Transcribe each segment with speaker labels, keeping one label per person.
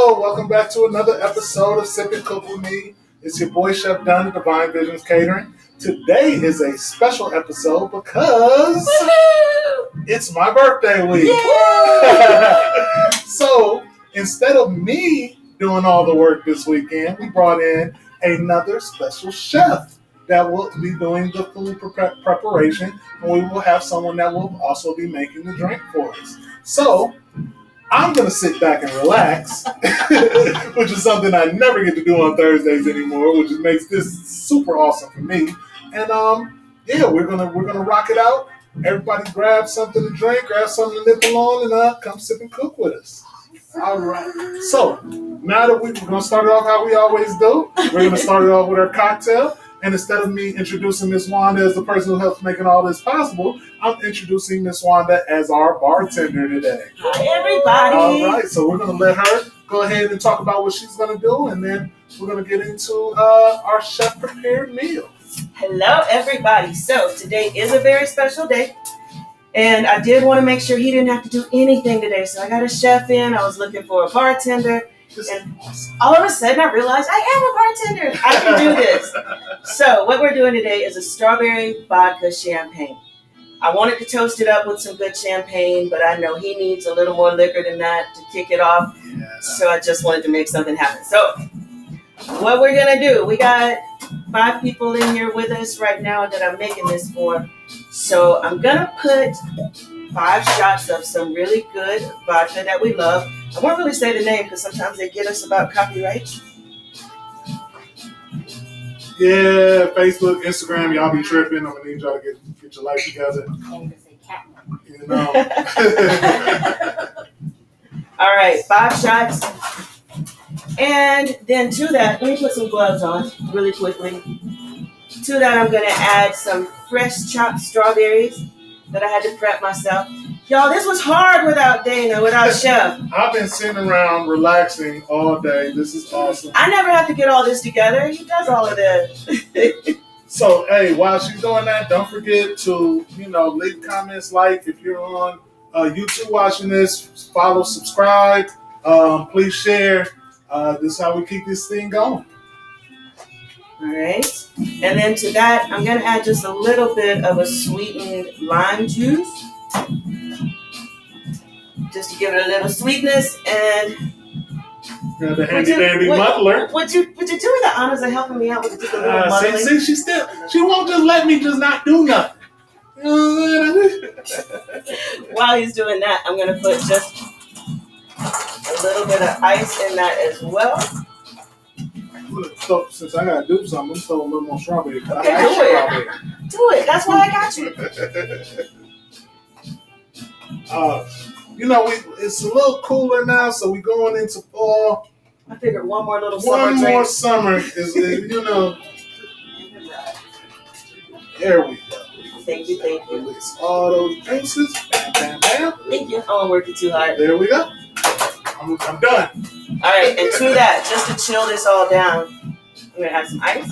Speaker 1: Hello, welcome back to another episode of Sip and Cook with me. It's your boy Chef Dunn of Divine Visions Catering. Today is a special episode because it's my birthday week. So instead of me doing all the work this weekend, we brought in another special chef that will be doing the food preparation, and we will have someone that will also be making the drink for us. So I'm going to sit back and relax, which is something I never get to do on Thursdays anymore, which makes this super awesome for me. And we're gonna rock it out. Everybody grab something to drink, grab something to nibble on, and come sip and cook with us. All right. So now that we're going to start it off how we always do, we're going to start it off with our cocktail. And instead of me introducing Miss Wanda as the person who helps making all this possible, I'm introducing Miss Wanda as our bartender today.
Speaker 2: Hi, everybody.
Speaker 1: All right, so we're going to let her go ahead and talk about what she's going to do, and then we're going to get into our chef-prepared meal.
Speaker 2: Hello, everybody. So today is a very special day, and I did want to make sure he didn't have to do anything today. So I got a chef in. I was looking for a bartender. And all of a sudden, I realized I am a bartender. I can do this. So what we're doing today is a strawberry vodka champagne. I wanted to toast it up with some good champagne, but I know he needs a little more liquor than that to kick it off. Yeah. So I just wanted to make something happen. So what we're going to do, we got 5 people in here with us right now that I'm making this for. So I'm going to put 5 shots of some really good vodka that we love. I won't really say the name because sometimes they get us about copyright.
Speaker 1: Yeah, Facebook, Instagram, y'all be tripping. I'm gonna need y'all to get your life together. You know.
Speaker 2: All right, 5 shots. And then to that, let me put some gloves on really quickly. To that, I'm gonna add some fresh chopped strawberries that I had to prep myself. Y'all, this was hard without Dana, without Chef.
Speaker 1: I've been sitting around relaxing all day. This is awesome.
Speaker 2: I never have to get all this together. He does all of this.
Speaker 1: So, hey, while she's doing that, don't forget to, leave comments, like if you're on YouTube watching this, follow, subscribe, please share. This is how we keep this thing going.
Speaker 2: All right. And then to that, I'm going to add just a little bit of a sweetened lime juice. Just to give it a little sweetness. And
Speaker 1: the handy-dandy muddler.
Speaker 2: Would you do me the honors of helping me out with just a little muddling?
Speaker 1: See, she won't just let me just not do nothing.
Speaker 2: While he's doing that, I'm going to put just a little bit of ice in that as well.
Speaker 1: So, since I gotta do something, I'm throwing a little more strawberry.
Speaker 2: Okay, do it. That's why I got you.
Speaker 1: It's a little cooler now, so we're going into fall.
Speaker 2: I figured one more little
Speaker 1: summer.
Speaker 2: One more
Speaker 1: summer is, There we go.
Speaker 2: Thank you.
Speaker 1: Release all those juices. Bam, bam, bam.
Speaker 2: Thank you. I won't work it too hard.
Speaker 1: There we go. I'm done.
Speaker 2: All right, and to that, just to chill this all down, I'm going to add some ice.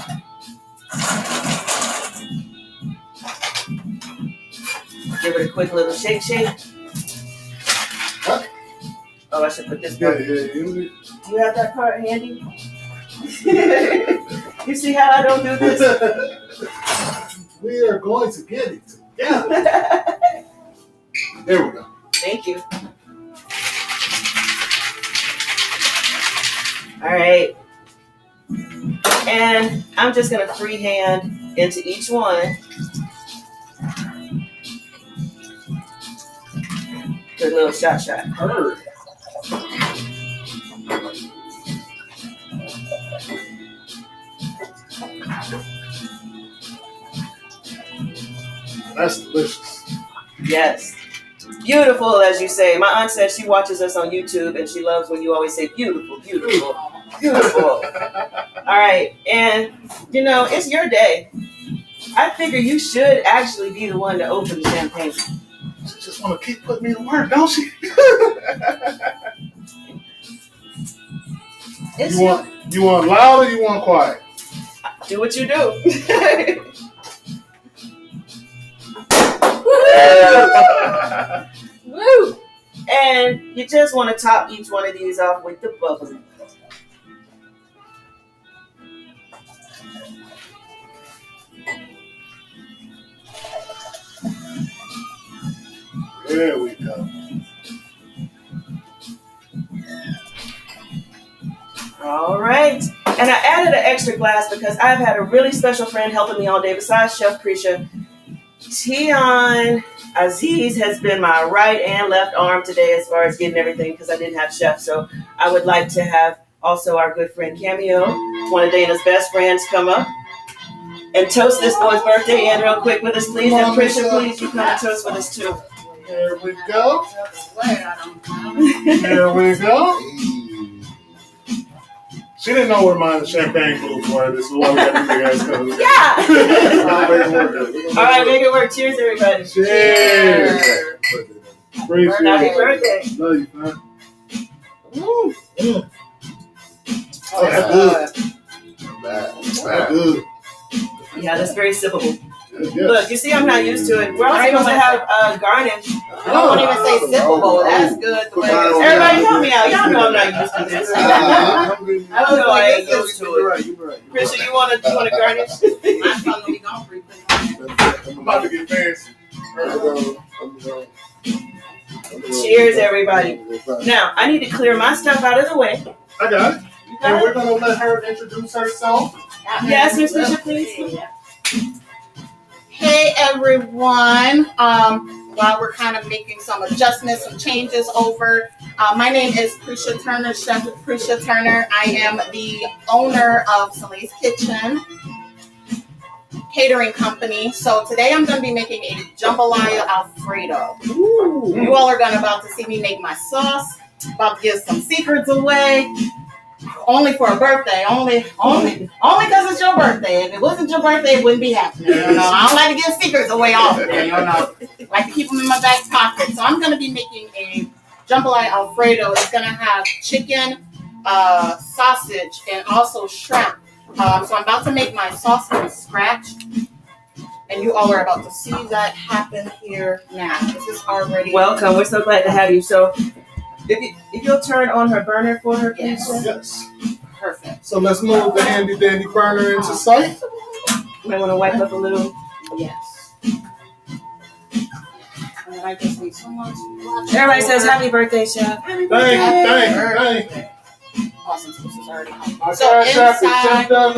Speaker 2: Give it a quick little shake.
Speaker 1: Huh?
Speaker 2: Oh, I should put this part.
Speaker 1: Yeah.
Speaker 2: Do you have that part handy? You see how I don't do this?
Speaker 1: We are going to get it together. There we go.
Speaker 2: Thank you. All right. And I'm just going to freehand into each one. Good little shot.
Speaker 1: Heard. That's delicious.
Speaker 2: Yes. Beautiful, as you say. My aunt says she watches us on YouTube and she loves when you always say beautiful. All right. And, it's your day. I figure you should actually be the one to open the champagne.
Speaker 1: She just want to keep putting me to work, don't she? You want loud or you want quiet?
Speaker 2: Do what you do. Woo! And you just want to top each one of these off with the bubbly.
Speaker 1: There we go.
Speaker 2: All right. And I added an extra glass because I've had a really special friend helping me all day besides Chef Prisha. Tion Aziz has been my right and left arm today as far as getting everything because I didn't have Chef. So I would like to have also our good friend Cameo, one of Dana's best friends, come up and toast this boy's birthday in real quick with us, please. And Prisha, please, you come and toast with us too.
Speaker 1: There we go. There we go. She didn't know where my champagne booths were. This is why we got the big ass cups.
Speaker 2: Yeah. All right, make it work. Cheers, everybody.
Speaker 1: Cheers. Appreciate
Speaker 2: Happy birthday.
Speaker 1: Love you, man. Woo.
Speaker 3: Oh,
Speaker 1: that's good.
Speaker 3: That's
Speaker 1: That's good.
Speaker 2: Yeah, that's very sippable.
Speaker 1: Yes.
Speaker 2: Look, you see, I'm not used to it. We're also supposed to have garnish.
Speaker 3: I don't even say sippable. That's good. The way
Speaker 2: Everybody help me out. Y'all know I'm not used to this. I don't know. I ain't used to it.
Speaker 1: Right.
Speaker 2: Christian, you want to garnish?
Speaker 3: I'm probably gonna be gone for you.
Speaker 1: I'm about to get fancy.
Speaker 2: Cheers, everybody. Now, I need to clear my stuff out of the way.
Speaker 1: I got it. And we're going to let her introduce herself.
Speaker 2: Yes, Miss Bishop, please.
Speaker 3: Hey everyone. While we're kind of making some adjustments, some changes over. My name is Prisha Turner, Chef Prisha Turner. I am the owner of Soleil's Kitchen catering company. So today I'm going to be making a Jambalaya Alfredo. Ooh. You all are about to see me make my sauce. About to give some secrets away. Only for a birthday. Only because it's your birthday. If it wasn't your birthday, it wouldn't be happening. You know? I don't like to give secrets away often. You know, I like to keep them in my back pocket. So I'm going to be making a Jambalaya Alfredo. It's going to have chicken, sausage, and also shrimp. So I'm about to make my sauce from scratch. And you all are about to see that happen here now. This is already...
Speaker 2: Welcome. We're so glad to have you. So if you'll turn on her burner for her, please.
Speaker 1: Yes.
Speaker 3: Perfect.
Speaker 1: So let's move the handy dandy burner into sight.
Speaker 2: You might want to wipe up a little.
Speaker 3: Yes. And I just need someone to watch.
Speaker 2: Everybody says happy birthday, Chef.
Speaker 1: Thank you.
Speaker 3: Awesome. So this is already
Speaker 1: I so inside. Chef Dunn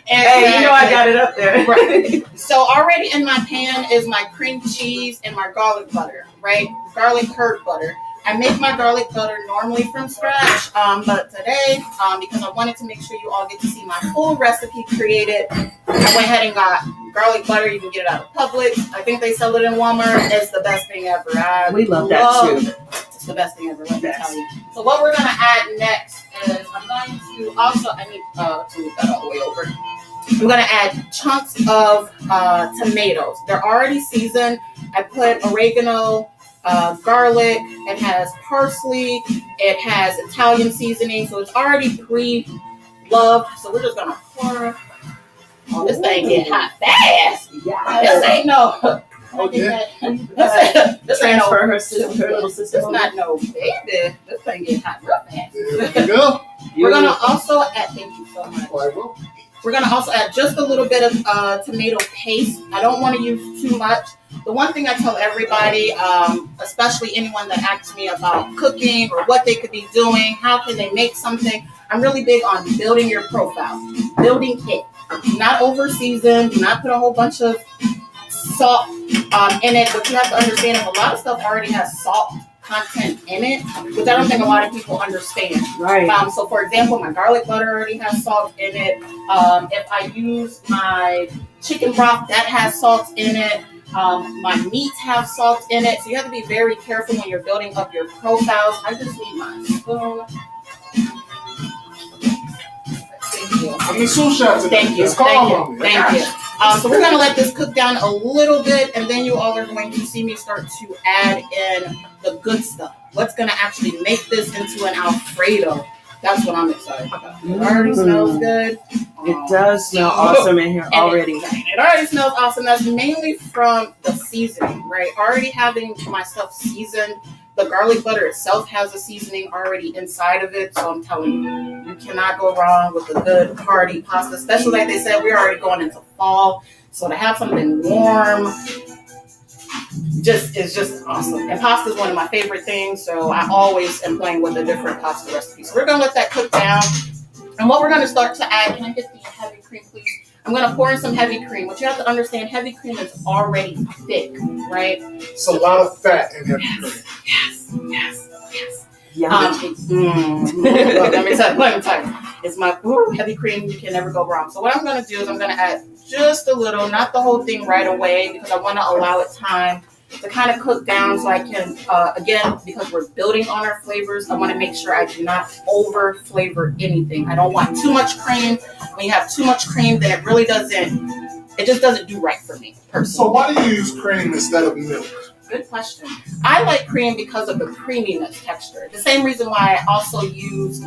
Speaker 2: Hey, you know I got it up there.
Speaker 3: Right. So already in my pan is my cream cheese and my garlic butter, right? Garlic herb butter. I make my garlic butter normally from scratch, but today, because I wanted to make sure you all get to see my full recipe created, I went ahead and got garlic butter. You can get it out of Publix. I think they sell it in Walmart. It's the best thing ever.
Speaker 2: We love that too.
Speaker 3: It's the best thing ever, let me tell you. So what we're going to add next is I'm going to also, I need to move that all the way over. I'm going to add chunks of tomatoes. They're already seasoned. I put oregano, garlic, it has parsley, it has Italian seasoning, so it's already pre-loved. So we're just gonna pour. Oh, this thing get hot fast. Yeah. This ain't no.
Speaker 1: Okay.
Speaker 3: This ain't no.
Speaker 2: Her little sister.
Speaker 3: It's not no baby. This thing get hot real fast.
Speaker 1: There we go.
Speaker 3: We're gonna also add. Thank you so much. We're gonna also add just a little bit of tomato paste. I don't want to use too much. The one thing I tell everybody, especially anyone that asks me about cooking or what they could be doing, how can they make something, I'm really big on building your profile, building it. Do not over season, do not put a whole bunch of salt in it, but you have to understand if a lot of stuff already has salt content in it, which I don't think a lot of people understand.
Speaker 2: Right.
Speaker 3: So for example, my garlic butter already has salt in it. If I use my chicken broth, that has salt in it. My meats have salt in it, so you have to be very careful when you're building up your profiles. I just need my spoon. Thank you.
Speaker 1: I'm the sous chef today.
Speaker 3: Thank you. Thank you. So we're going to let this cook down a little bit, and then you all are going to see me start to add in the good stuff. What's going to actually make this into an Alfredo? That's what I'm excited about. It already smells good.
Speaker 2: It does smell awesome in here already.
Speaker 3: It already smells awesome. That's mainly from the seasoning, right? Already having my stuff seasoned The garlic butter itself has a seasoning already inside of it. So I'm telling you, you cannot go wrong with a good hearty pasta, especially like they said, we're already going into fall. So to have something warm is just awesome. And pasta is one of my favorite things. So I always am playing with a different pasta recipe. So we're going to let that cook down. And what we're going to start to add, can I get the heavy cream, please? I'm going to pour in some heavy cream. What you have to understand, heavy cream is already thick, right?
Speaker 1: It's a lot of fat in heavy cream.
Speaker 3: Yes.
Speaker 2: Yeah.
Speaker 3: Let me tell you. It's my heavy cream. You can never go wrong. So what I'm going to do is I'm going to add just a little, not the whole thing right away, because I want to allow it time to kind of cook down so I can, again, because we're building on our flavors, I want to make sure I do not over flavor anything. I don't want too much cream. When you have too much cream, then it just doesn't do right for me personally.
Speaker 1: So why do you use cream instead of milk?
Speaker 3: Good question. I like cream because of the creaminess texture. The same reason why I also use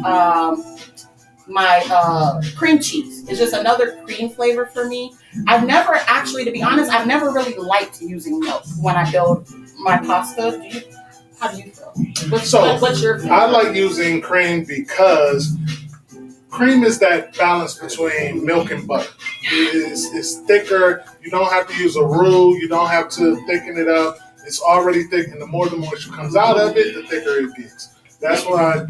Speaker 3: my cream cheese. It's just another cream flavor for me. I've never actually, to be honest, I've never really liked using milk when I build my pasta. How do you feel? What's your flavor?
Speaker 1: I like using cream because cream is that balance between milk and butter. It's thicker. You don't have to use a roux. You don't have to thicken it up. It's already thick, and the more the moisture comes out of it, the thicker it gets. That's why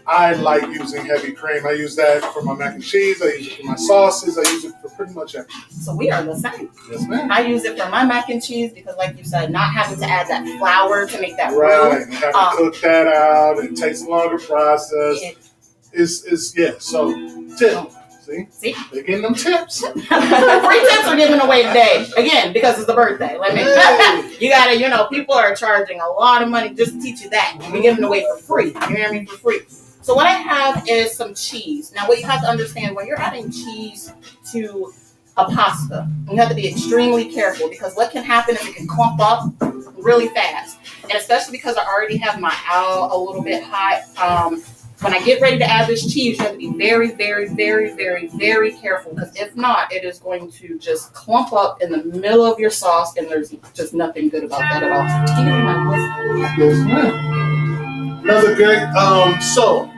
Speaker 1: I like using heavy cream. I use that for my mac and cheese. I use it for my sauces. I use it for pretty much everything.
Speaker 3: So we are the same.
Speaker 1: Yes, ma'am.
Speaker 3: I use it for my mac and cheese because, like you said, not having to add that flour to make that
Speaker 1: right.
Speaker 3: roux.
Speaker 1: You have to cook that out. It takes a longer process. So tip. See? They're getting them tips.
Speaker 3: Free tips are given away today. Again, because it's the birthday. You gotta, people are charging a lot of money just to teach you that. We're giving it away for free. You hear me? For free. So what I have is some cheese. Now what you have to understand, when you're adding cheese to a pasta, you have to be extremely careful because what can happen is it can clump up really fast. And especially because I already have my oil a little bit hot, when I get ready to add this cheese, you have to be very, very, very, very, very careful because if not, it is going to just clump up in the middle of your sauce, and there's just nothing good about that at all. Can you give me my whisk?
Speaker 1: Yes, ma'am. Another great. So,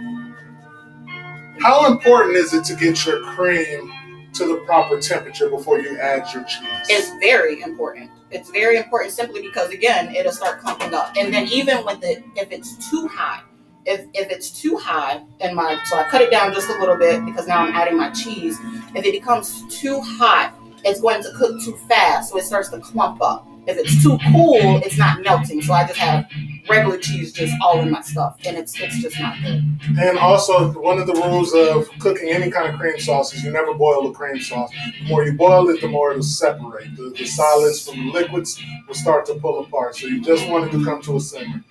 Speaker 1: how important is it to get your cream to the proper temperature before you add your cheese?
Speaker 3: It's very important. It's very important simply because, again, it'll start clumping up. And then even with it, if it's too high, if it's too high so I cut it down just a little bit because now I'm adding my cheese. If it becomes too hot, it's going to cook too fast, so it starts to clump up. If it's too cool, it's not melting, so I just have regular cheese just all in my stuff, and it's just not good.
Speaker 1: And also, one of the rules of cooking any kind of cream sauce is you never boil the cream sauce. The more you boil it, the more it'll separate. The solids from the liquids will start to pull apart, so you just want it to come to a simmer.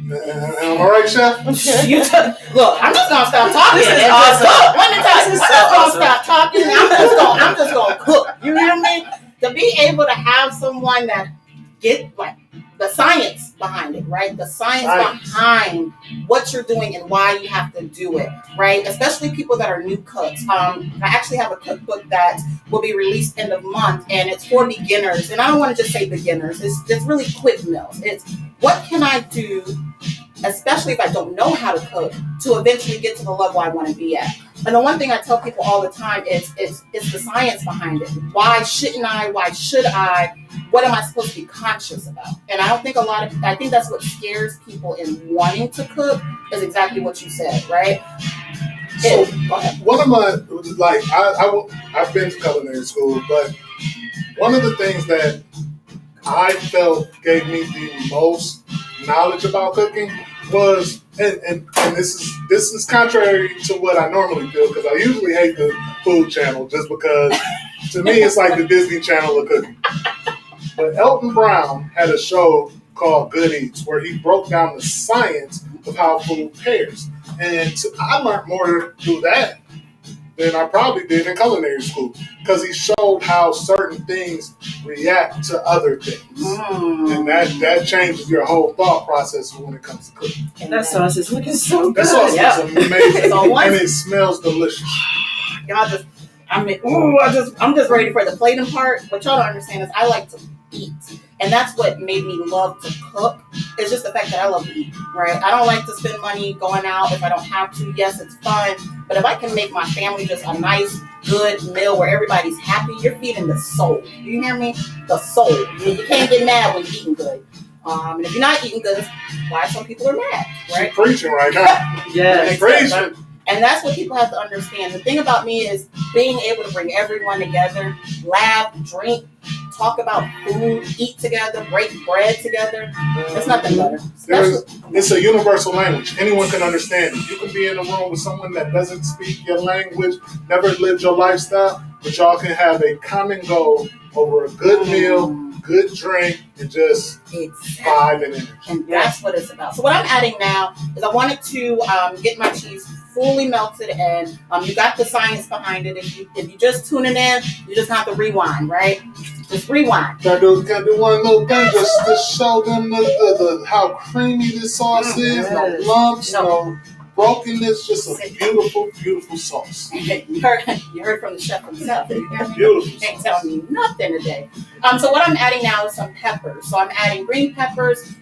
Speaker 1: Am I right, Chef?
Speaker 3: Look, I'm just gonna stop talking.
Speaker 2: This is awesome.
Speaker 3: Let me tell you, I'm just gonna stop talking. I'm just gonna cook. You hear me? To be able to have someone that get the science behind it, right? The science behind what you're doing and why you have to do it, right? Especially people that are new cooks. I actually have a cookbook that will be released end of month, and it's for beginners. And I don't want to just say beginners. It's really quick meals. It's what can I do, especially if I don't know how to cook, to eventually get to the level I want to be at. And the one thing I tell people all the time is the science behind it. Why shouldn't I? Why should I? What am I supposed to be conscious about? And I don't think I think that's what scares people in wanting to cook is exactly what you said, right?
Speaker 1: So one of my, I've been to culinary school, but one of the things that I felt gave me the most knowledge about cooking was, and this is contrary to what I normally feel, because I usually hate the Food Channel just because to me it's like the Disney Channel of cooking. But Elton Brown had a show called Good Eats where he broke down the science of how food pairs. And I learned more through that than I probably did in culinary school, because he showed how certain things react to other things. And that changes your whole thought process when it comes to cooking.
Speaker 2: And that sauce is looking so good.
Speaker 1: That sauce is amazing. And it smells delicious.
Speaker 3: I'm just ready for the plating part. What y'all don't understand is I like to eat. And that's what made me love to cook. It's just the fact that I love to eat, right? I don't like to spend money going out if I don't have to. Yes, it's fun. But if I can make my family just a nice, good meal where everybody's happy, you're feeding the soul. Do you hear me? The soul. You can't get mad when you're eating good. And if you're not eating good, why some people are mad, right?
Speaker 1: She's preaching right now.
Speaker 2: Yeah.
Speaker 1: Preaching.
Speaker 3: And that's what people have to understand. The thing about me is being able to bring everyone together, laugh, drink, talk about food, eat together, break bread together. There's nothing better.
Speaker 1: It's a universal language. Anyone can understand it. You can be in a room with someone that doesn't speak your language, never lived your lifestyle, but y'all can have a common goal over a good meal, good drink, and just vibe and energy.
Speaker 3: And that's what it's about. So what I'm adding now is I wanted to get my cheese fully melted, and you got the science behind it. If you just tuning in, you just have to rewind, right? Just rewind.
Speaker 1: Can I do one little thing just to show them the how creamy this sauce is? No lumps, no brokenness, just a beautiful, beautiful sauce.
Speaker 3: You heard from the chef himself.
Speaker 1: Beautiful.
Speaker 3: You can't tell me nothing today. So what I'm adding now is some peppers. So I'm adding green peppers,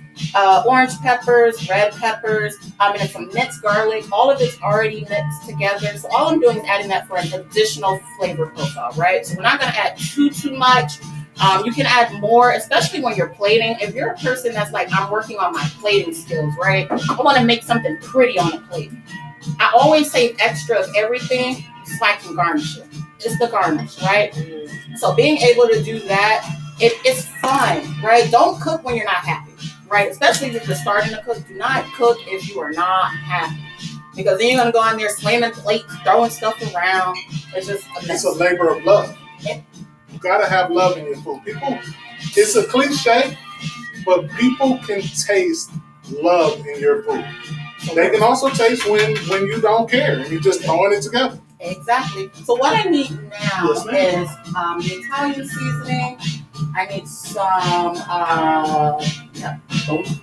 Speaker 3: orange peppers, red peppers, and some minced garlic. All of it's already mixed together. So all I'm doing is adding that for an additional flavor profile, right? So we're not going to add too much. You can add more, especially when you're plating. If you're a person that's like, I'm working on my plating skills, right? I want to make something pretty on the plate. I always save extra of everything so I can garnish it. Just the garnish, right? So being able to do that, it's fun, right? Don't cook when you're not happy, right? Especially if you're starting to cook. Do not cook if you are not happy. Because then you're going to go in there slamming plates, throwing stuff around. It's just a mess.
Speaker 1: It's a labor of love. You gotta have love in your food. People, it's a cliche, but people can taste love in your food. They can also taste when you don't care and you're just throwing it together.
Speaker 3: Exactly. So what I need now is the Italian seasoning. I need some,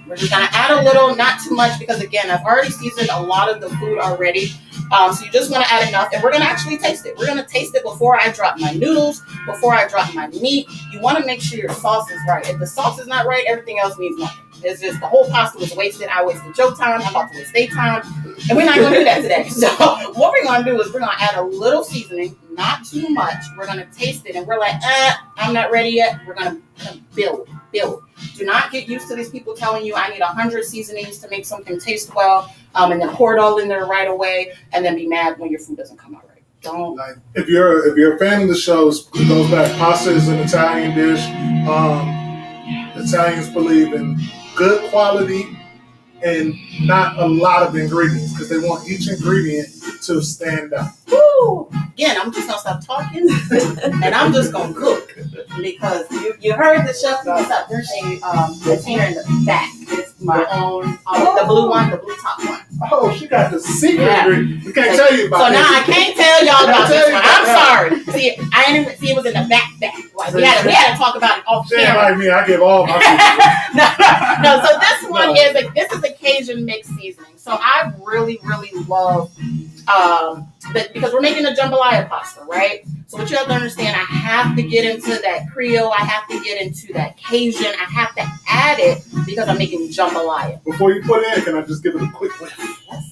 Speaker 3: we're just gonna add a little, not too much, because again, I've already seasoned a lot of the food already. So you just want to add enough, and we're going to actually taste it. We're going to taste it before I drop my noodles, before I drop my meat. You want to make sure your sauce is right. If the sauce is not right, everything else means nothing. It's just the whole pasta was wasted. I wasted your time. I'm about to waste their time. And we're not going to do that today. So what we're going to do is we're going to add a little seasoning, not too much. We're going to taste it, and we're like, I'm not ready yet. We're going to build. Do not get used to these people telling you I need 100 seasonings to make something taste well, and then pour it all in there right away, and then be mad when your food doesn't come out right. Don't.
Speaker 1: Like if you're a fan of the shows, it goes back. Pasta is an Italian dish. Italians believe in good quality and not a lot of ingredients because they want each ingredient to stand out.
Speaker 3: Woo! Again, I'm just gonna stop talking and I'm just gonna cook because you heard the chef. There's a container in the back. It's my own, the blue one, the blue top one.
Speaker 1: Oh, she got the secret ingredient. We can't tell you about it.
Speaker 3: So now I can't tell y'all about this one. I'm sorry. See, I didn't even see it was in the back. Like, we had to talk about it off camera.
Speaker 1: Like me, I give all my secrets.
Speaker 3: No. So this one this is a Cajun mix seasoning. So I really, really love because we're making a jambalaya pasta, right? So what you have to understand, I have to get into that Creole. I have to get into that Cajun. I have to add it because I'm making jambalaya.
Speaker 1: Before you put it in, can I just give it a quick whiff?
Speaker 3: Yes,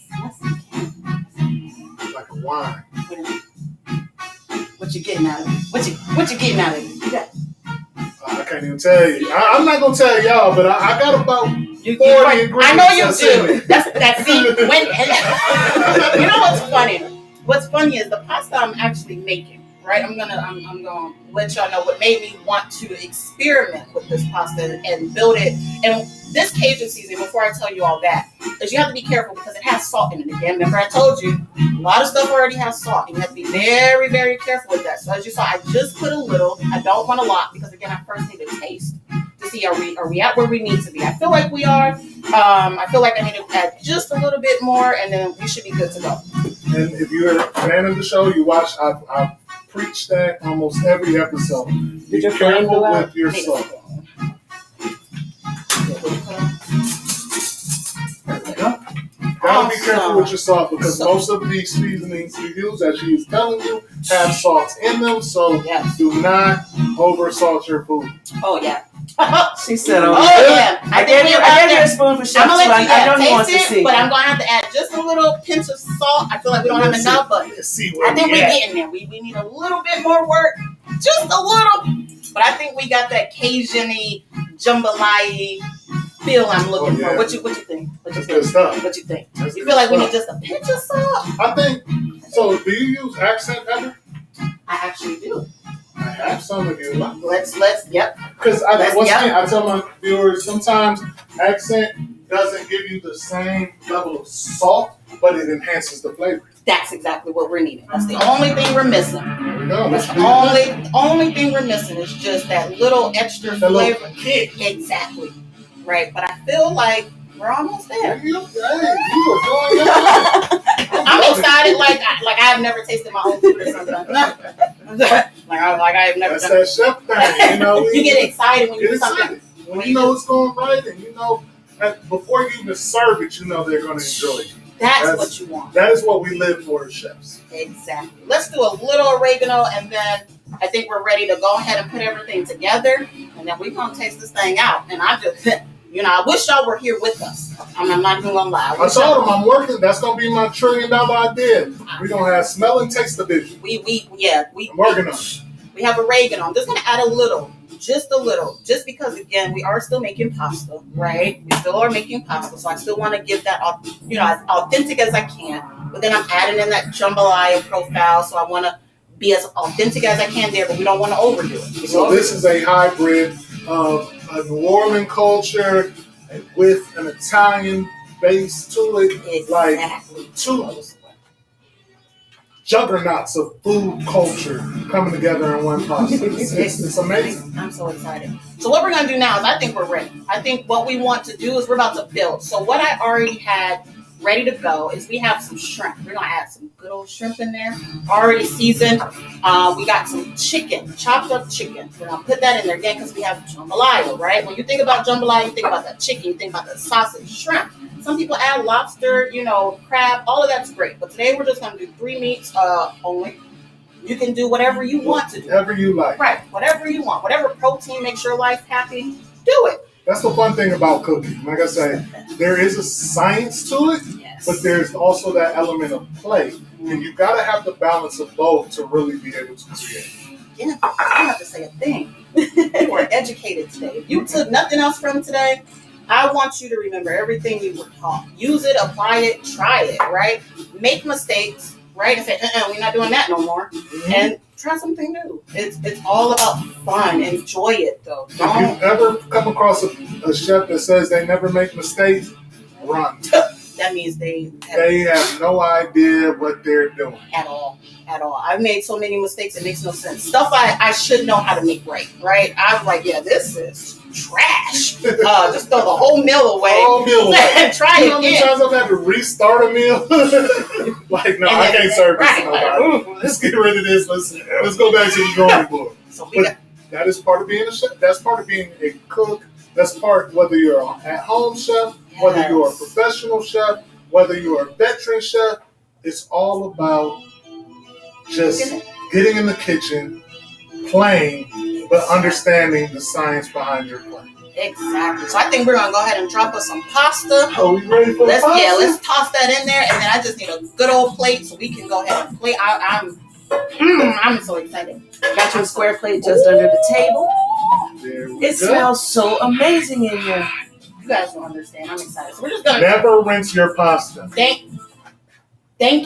Speaker 3: you can.
Speaker 1: Like a wine.
Speaker 3: What you getting out of it? What you getting out of it? Yeah.
Speaker 1: I can't even tell you. I'm not gonna tell y'all, but I got about 40 ingredients.
Speaker 3: I know you do. That's see when. You know what's funny? What's funny is the pasta I'm actually making. Right, I'm gonna let y'all know what made me want to experiment with this pasta and build it. And this Cajun seasoning, before I tell you all that, is you have to be careful because it has salt in it. Again, remember I told you a lot of stuff already has salt, and you have to be very, very careful with that. So as you saw, I just put a little. I don't want a lot because again, I first need to taste to see are we at where we need to be. I feel like we are. I feel like I need to add just a little bit more, and then we should be good to go. And
Speaker 1: if you're a fan of the show, you watch. I've preached that almost every episode. Be careful with your salt. There we go. Gotta be careful with your salt because most of these seasonings you use, as she is telling you, have salt in them. So do not over salt your food.
Speaker 3: Oh yeah.
Speaker 2: She said,
Speaker 3: Oh yeah.
Speaker 2: I gave you a spoon for Chef.
Speaker 3: I'm gonna let you
Speaker 2: I know he wants to
Speaker 3: taste
Speaker 2: see.
Speaker 3: it, but I'm gonna have to add just a little pinch of salt. I feel like we don't have enough, but I think we're getting there. We need a little bit more work, just a little. But I think we got that Cajun-y, jambalaya feel I'm looking for. What you think?
Speaker 1: Good stuff.
Speaker 3: What you think? You feel like we need just a pinch of salt?
Speaker 1: I think so. Do you use accent ever?
Speaker 3: I actually do.
Speaker 1: I have some of you.
Speaker 3: Yep.
Speaker 1: Because I tell my viewers sometimes accent doesn't give you the same level of salt, but it enhances the flavor.
Speaker 3: That's exactly what we're needing. That's the only thing we're missing.
Speaker 1: There we go.
Speaker 3: That's the only thing we're missing is just that little extra flavor.
Speaker 1: Little kick.
Speaker 3: Exactly. Right. But I feel like we're almost there.
Speaker 1: Hey, you are doing that.
Speaker 3: I'm excited, like I have never tasted my own food or something. I've never.
Speaker 1: That's that chef thing, you know.
Speaker 3: You get excited when you do something.
Speaker 1: When you know it's going right, and you know that before you even serve it, you know they're going to enjoy it.
Speaker 3: That's what you want.
Speaker 1: That is what we live for as chefs.
Speaker 3: Exactly. Let's do a little oregano, and then I think we're ready to go ahead and put everything together, and then we're gonna taste this thing out. And I just, I wish y'all were here with us. I'm not even gonna lie.
Speaker 1: I told them I'm working. That's gonna be my $1 trillion idea. We're gonna have smell and taste division. I'm working on it.
Speaker 3: We have oregano. I'm just gonna add a little, just because again we are still making pasta, right? We still are making pasta, so I still want to give that, as authentic as I can. But then I'm adding in that jambalaya profile, so I want to be as authentic as I can there, but we don't want to overdo it.
Speaker 1: So this is a hybrid of a New Orleans culture with an Italian base to it.
Speaker 3: Exactly.
Speaker 1: Like two juggernauts of food culture coming together in one pasta. It's amazing.
Speaker 3: I'm so excited. So what we're going to do now is I think we're ready. I think what we want to do is we're about to build. So what I already had ready to go is we have some shrimp. We're going to add some good old shrimp in there, already seasoned. We got some chicken, chopped up chicken. We're going to put that in there again because we have jambalaya, right? When you think about jambalaya, you think about that chicken, you think about the sausage, shrimp. Some people add lobster, crab, all of that's great. But today we're just going to do 3 meats only. You can do whatever you want to do.
Speaker 1: Whatever you like.
Speaker 3: Right, whatever you want. Whatever protein makes your life happy, do it.
Speaker 1: That's the fun thing about cooking. Like I say, there is a science to it, but there's also that element of play. And you got to have the balance of both to really be able to create.
Speaker 3: Yeah, I don't have to say a thing. You were educated today. If you took nothing else from today, I want you to remember everything you were taught. Use it, apply it, try it, right? Make mistakes, right? And say, we're not doing that no more. Mm-hmm. And try something new. It's all about fun. Enjoy it, though.
Speaker 1: If you ever come across a chef that says they never make mistakes, run.
Speaker 3: That means they
Speaker 1: have no idea what they're doing.
Speaker 3: At all. I've made so many mistakes, it makes no sense. Stuff I should know how to make right? I'm like, this is trash. Just throw the whole meal away. And try it again.
Speaker 1: How many times I've had to restart a meal? Like, no, I can't serve this to nobody. Let's get rid of this. Let's go back to the drawing board. That is part of being a chef. That's part of being a cook. That's part, whether you're an at-home chef, whether you're a professional chef, whether you're a veteran chef, it's all about just getting in the kitchen, playing, but understanding the science behind your play.
Speaker 3: Exactly. So I think we're gonna go ahead and drop us some pasta.
Speaker 1: Are we ready for the pasta?
Speaker 3: Yeah, let's toss that in there, and then I just need a good old plate so we can go ahead and play. I'm so excited.
Speaker 2: Got your square plate just under the table.
Speaker 1: It
Speaker 2: smells so amazing in here.
Speaker 3: You guys don't understand. I'm excited. So we're just gonna
Speaker 1: never rinse your pasta.
Speaker 3: Thank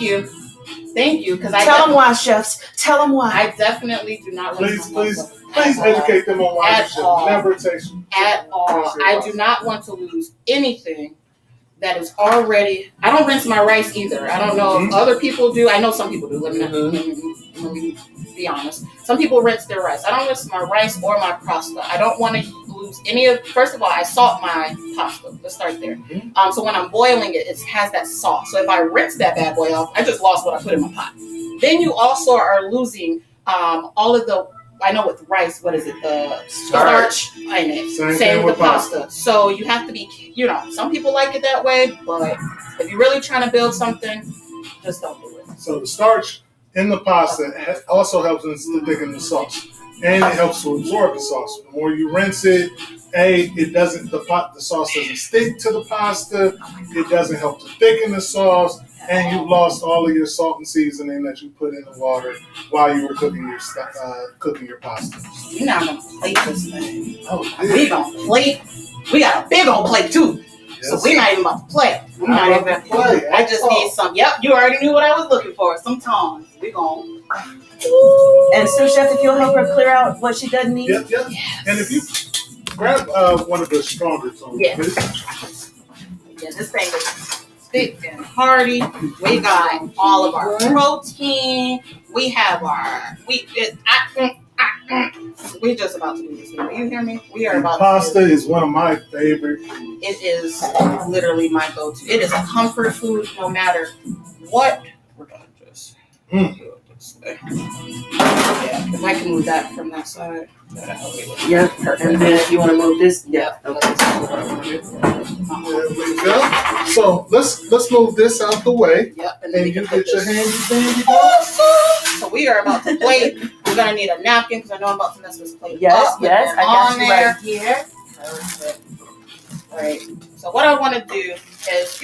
Speaker 3: you. Because
Speaker 2: tell them why, chefs. Tell them why.
Speaker 3: I definitely do not rinse my pasta.
Speaker 1: Please educate them on why you should never taste
Speaker 3: at all. I do not want to lose anything that is already. I don't rinse my rice either. I don't know if other people do. I know some people do. Let me be honest. Some people rinse their rice. I don't rinse my rice or my pasta. I don't want to lose any of. First of all, I salt my pasta. Let's start there. So when I'm boiling it, it has that salt. So if I rinse that bad boy off, I just lost what I put in my pot. Then you also are losing all of the. I know with rice, what is it? The starch in it. Same with pasta. So you have to be, some people like it that way, but if you're really trying to build something, just don't do it.
Speaker 1: So the starch in the pasta also helps us to thicken the sauce. and it helps to absorb the sauce. The more you rinse it, the sauce doesn't stick to the pasta. It doesn't help to thicken the sauce, and you've lost all of your salt and seasoning that you put in the water while you were cooking your pasta.
Speaker 3: We're not gonna plate this thing.
Speaker 1: Oh,
Speaker 3: We gonna plate. We got a big old plate too. Yes. So we're not even about to play. We're not even about to play. I just need some. Yep, you already knew what I was looking for. Some tongs. We gonna.
Speaker 2: And sous chef, if you'll help her clear out what she doesn't need.
Speaker 1: Yep. Yes. And if you grab one of the stronger tongs.
Speaker 3: Yeah. Yeah, this thing is thick and hearty. We got all of our protein. We have our we're just about to do this. Do you hear me? We are about
Speaker 1: pasta
Speaker 3: to do
Speaker 1: is one of my favorite.
Speaker 3: It is literally my go-to. It is a comfort food no matter what. We're gonna just do it this way. Yeah, if I can move that from that side.
Speaker 2: Yeah,
Speaker 3: perfect.
Speaker 2: And then if you want to move this,
Speaker 3: yeah. Okay.
Speaker 1: There we go. So let's move this out the way.
Speaker 3: Yep.
Speaker 1: And then you get your handy thing.
Speaker 3: So we are about to plate. We're gonna need a napkin because I know I'm about to mess this plate
Speaker 2: yes,
Speaker 3: up.
Speaker 2: Yes, I got you
Speaker 3: there.
Speaker 2: right here.
Speaker 3: Perfect. All right. So what I want to do is,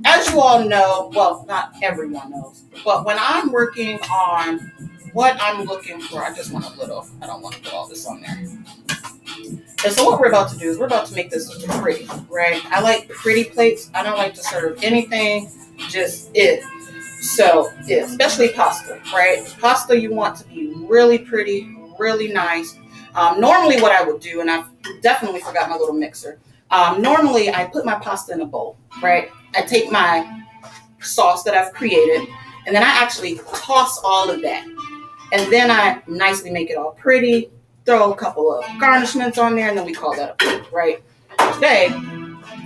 Speaker 3: as you all know, well, not everyone knows, but when I'm working on what I'm looking for, I just want a little. I don't want to put all this on there. And so what we're about to do is we're about to make this pretty, right? I like pretty plates. I don't like to serve anything, just it. So, yeah, especially pasta, right? Pasta you want to be really pretty, really nice. Normally what I would do, and I've definitely forgot my little mixer. Normally I put my pasta in a bowl, right? I take my sauce that I've created, and then I actually toss all of that. And then I nicely make it all pretty, throw a couple of garnishments on there, and then we call that a plate, right? Today,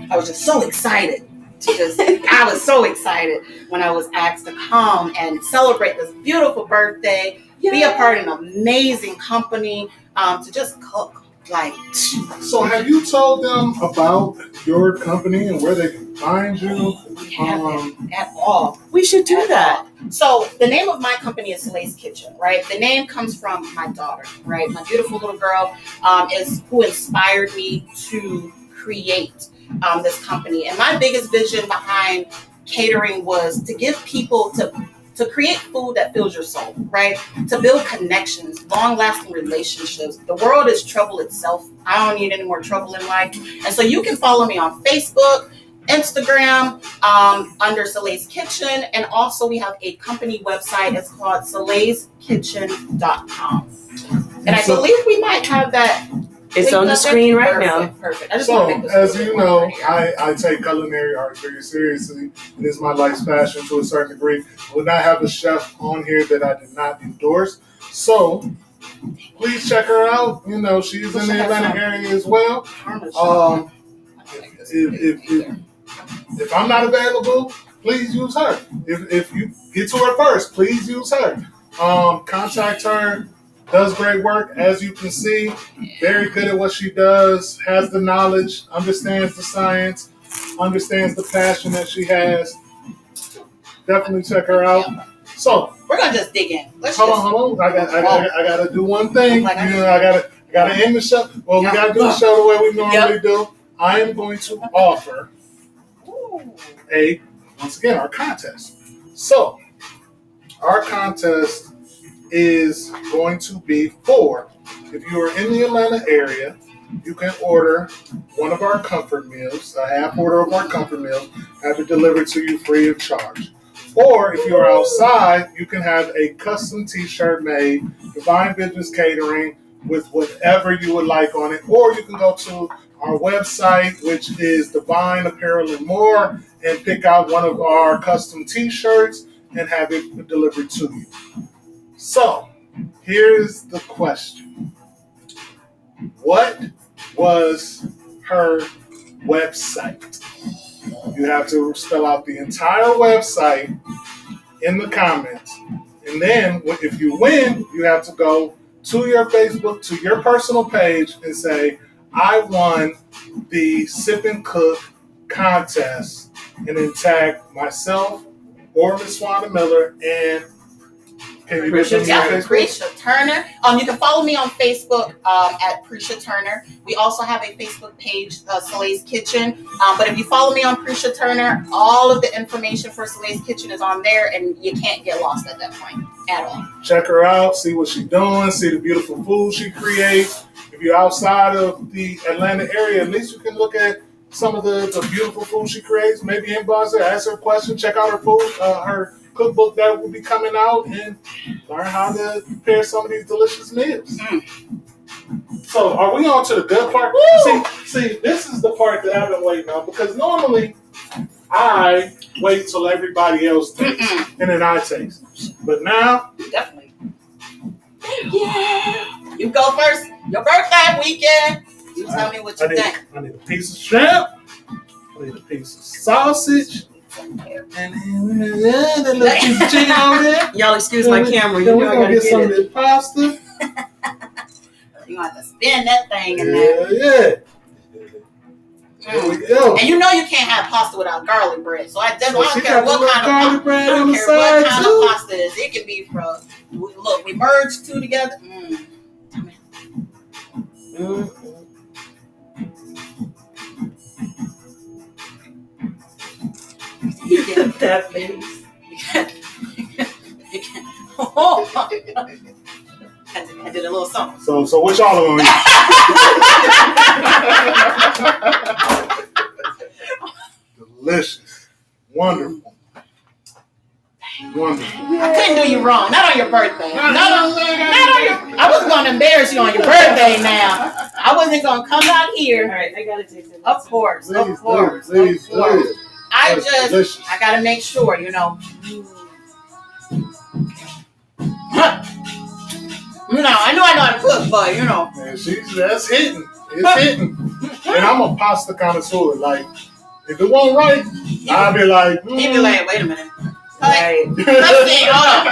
Speaker 3: I was just so excited. I was so excited when I was asked to come and celebrate this beautiful birthday, be a part of an amazing company, to just cook.
Speaker 1: So have you told them about your company and where they can find you?
Speaker 3: We haven't at all.
Speaker 2: We should do that.
Speaker 3: So the name of my company is Soleil's Kitchen, right? The name comes from my daughter, right? My beautiful little girl is who inspired me to create this company. And my biggest vision behind catering was to give people to create food that fills your soul, right? To build connections, long-lasting relationships. The world is trouble itself. I don't need any more trouble in life. And so you can follow me on Facebook, Instagram, under Soleil's Kitchen. And also we have a company website. It's called soleilskitchen.com. And I believe we might have that.
Speaker 2: It's on the screen right now.
Speaker 3: Perfect. I just
Speaker 1: so,
Speaker 3: want to make this
Speaker 1: as you know, I take culinary arts very seriously. It is my life's passion to a certain degree. I would not have a chef on here that I did not endorse. So, please check her out. She's in the Atlanta area as well. If I'm not available, please use her. If you get to her first, please use her. Contact her. Does great work, as you can see. Very good at what she does. Has the knowledge. Understands the science. Understands the passion that she has. Definitely check her out. So
Speaker 3: we're gonna just dig in.
Speaker 1: Hold on. I gotta do one thing. I gotta end the show. Well, we gotta do the show the way we normally do. I am going to offer once again, our contest. So our contest is going to be for, if you are in the Atlanta area, you can order one of our comfort meals, a half order of our comfort meals, have it delivered to you free of charge. Or if you're outside, you can have a custom t-shirt made, Divine Business Catering, with whatever you would like on it. Or you can go to our website, which is Divine Apparel and More, and pick out one of our custom t-shirts and have it delivered to you. So, here's the question. What was her website? You have to spell out the entire website in the comments. And then, if you win, you have to go to your Facebook, to your personal page, and say, I won the Sip and Cook contest, and then tag myself or Miss Wanda Miller and Can you get something on Facebook?
Speaker 3: Prisha Turner. You can follow me on Facebook at Prisha Turner. We also have a Facebook page, Soleil's Kitchen. But if you follow me on Prisha Turner, all of the information for Soleil's Kitchen is on there, and you can't get lost at that point at all.
Speaker 1: Check her out, see what she's doing, see the beautiful food she creates. If you're outside of the Atlanta area, at least you can look at some of the beautiful food she creates. Maybe inbox her, ask her a question, check out her food, her cookbook that will be coming out, and learn how to prepare some of these delicious meals. So are we on to the good part? See, this is the part that I've been waiting on, because normally I wait till everybody else tastes and then I taste. But now,
Speaker 3: definitely. Yeah. You go first. Your birthday weekend. You tell me what you think.
Speaker 1: I need a piece of shrimp. I need a piece of sausage. And then that little piece of chicken over there.
Speaker 2: Y'all excuse my camera. You
Speaker 1: Then
Speaker 2: know
Speaker 1: we're
Speaker 2: I
Speaker 1: going
Speaker 2: gotta
Speaker 1: to get some of
Speaker 2: it.
Speaker 1: this pasta.
Speaker 3: You're going to have to spin that thing in there.
Speaker 1: Yeah. There we go.
Speaker 3: And you know you can't have pasta without garlic bread. So I definitely don't care what kind of
Speaker 1: garlic bread
Speaker 3: I
Speaker 1: on
Speaker 3: don't
Speaker 1: the
Speaker 3: care what
Speaker 1: side
Speaker 3: kind
Speaker 1: too.
Speaker 3: of pasta it is. It can be from, look, we merge two together.
Speaker 2: You get that face.
Speaker 3: I did a little something.
Speaker 1: So what y'all are gonna eat? Delicious. Wonderful. Wonderful.
Speaker 3: I couldn't do you wrong. Not on your birthday. Not on your. I wasn't going to embarrass you on your birthday now. I wasn't going to come out here.
Speaker 2: All right, I gotta take it.
Speaker 3: Of course.
Speaker 1: Please.
Speaker 3: I got to make sure, you know. You know, I know how to cook, but you know.
Speaker 1: Man, that's hitting. It's hitting. And I'm a pasta connoisseur. Like, if it wasn't right, I'd be like,
Speaker 3: He'd be like, wait a minute.
Speaker 2: Right.
Speaker 3: Let's see, hold on.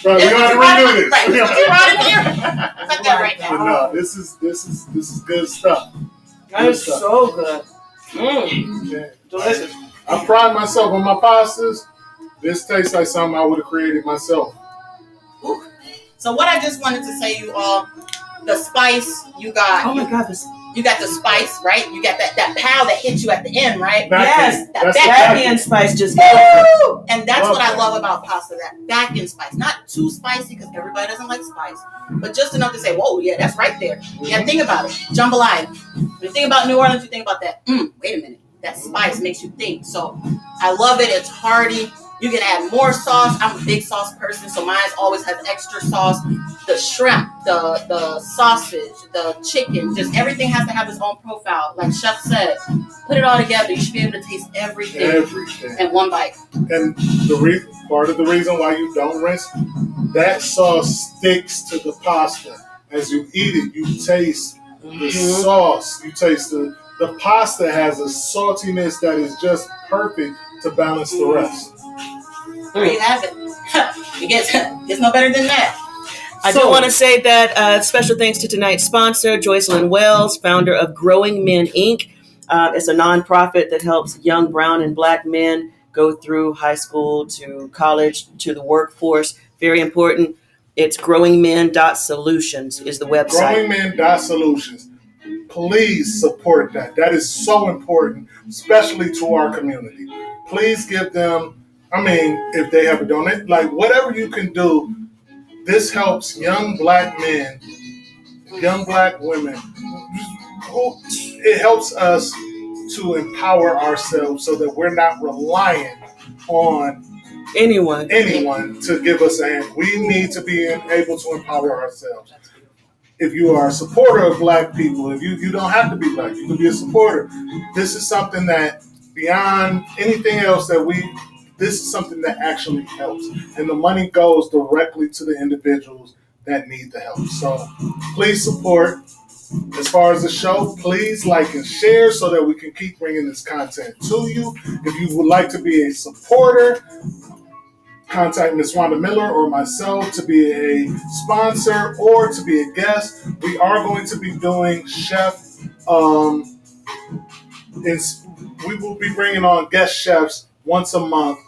Speaker 1: Right, we gotta redo this.
Speaker 3: Right, let's get right in here. Cut that right
Speaker 1: But
Speaker 3: now.
Speaker 1: no, this is good stuff.
Speaker 2: That is so good.
Speaker 1: Yeah.
Speaker 2: Delicious.
Speaker 1: I pride myself on my pastas. This tastes like something I would have created myself.
Speaker 3: Ooh. So what I just wanted to say, you all, the spice you got.
Speaker 2: Oh my God, this.
Speaker 3: You got the spice, right? You got that pow that hits you at the end, right?
Speaker 2: Yes,
Speaker 3: that
Speaker 2: back end spice just.
Speaker 3: Woo! And that's what I love about pasta, that back end spice. Not too spicy, because everybody doesn't like spice, but just enough to say, whoa, yeah, that's right there. Yeah, think about it. Jambalaya. When you think about New Orleans, you think about that. Wait a minute. That spice makes you think. So I love it. It's hearty. You can add more sauce. I'm a big sauce person, so mine always has extra sauce. The shrimp, the sausage, the chicken, just everything has to have its own profile. Like Chef said, put it all together. You should be able to taste everything. In one bite.
Speaker 1: And part of the reason why you don't rinse, that sauce sticks to the pasta. As you eat it, you taste the sauce. You taste the pasta has a saltiness that is just perfect to balance the rest.
Speaker 3: There you have it. It gets no better than that.
Speaker 2: I do want to say that special thanks to tonight's sponsor, Joycelyn Wells, founder of Growing Men, Inc. It's a nonprofit that helps young brown and black men go through high school to college to the workforce. Very important. It's growingmen.solutions is the website.
Speaker 1: Growingmen.solutions. Please support that. That is so important, especially to our community. Please give them, if they have a donate, like whatever you can do, this helps young black men, young black women. It helps us to empower ourselves so that we're not reliant on anyone to give us a hand. We need to be able to empower ourselves. If you are a supporter of black people, if you don't have to be black, you can be a supporter. This is something that beyond anything else this is something that actually helps. And the money goes directly to the individuals that need the help. So please support. As far as the show, please like and share so that we can keep bringing this content to you. If you would like to be a supporter, contact Ms. Wanda Miller or myself to be a sponsor or to be a guest. We are going to be doing chef. We will be bringing on guest chefs once a month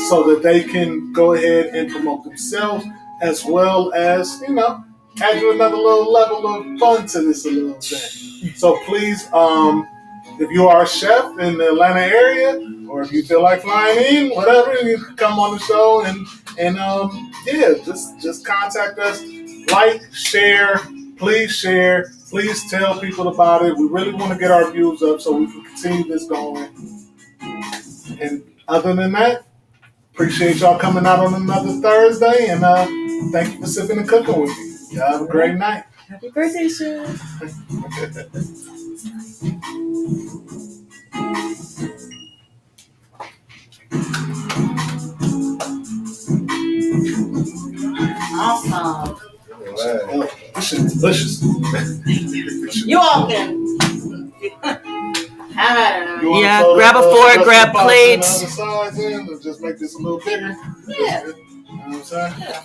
Speaker 1: so that they can go ahead and promote themselves as well as, add you another little level of fun to this a little bit. So please, if you are a chef in the Atlanta area, or if you feel like flying in, whatever, you can come on the show and just contact us. Like, share, please tell people about it. We really want to get our views up so we can continue this going. And other than that, appreciate y'all coming out on another Thursday, and thank you for sipping and cooking with me. Y'all have a great night.
Speaker 2: Happy birthday, Chef.
Speaker 3: Awesome.
Speaker 1: This is delicious.
Speaker 3: You all can have at it.
Speaker 2: Yeah, grab a fork, grab plates.
Speaker 1: Just make this a little bigger.
Speaker 3: Yeah.
Speaker 1: You know what I'm saying?
Speaker 3: Yeah.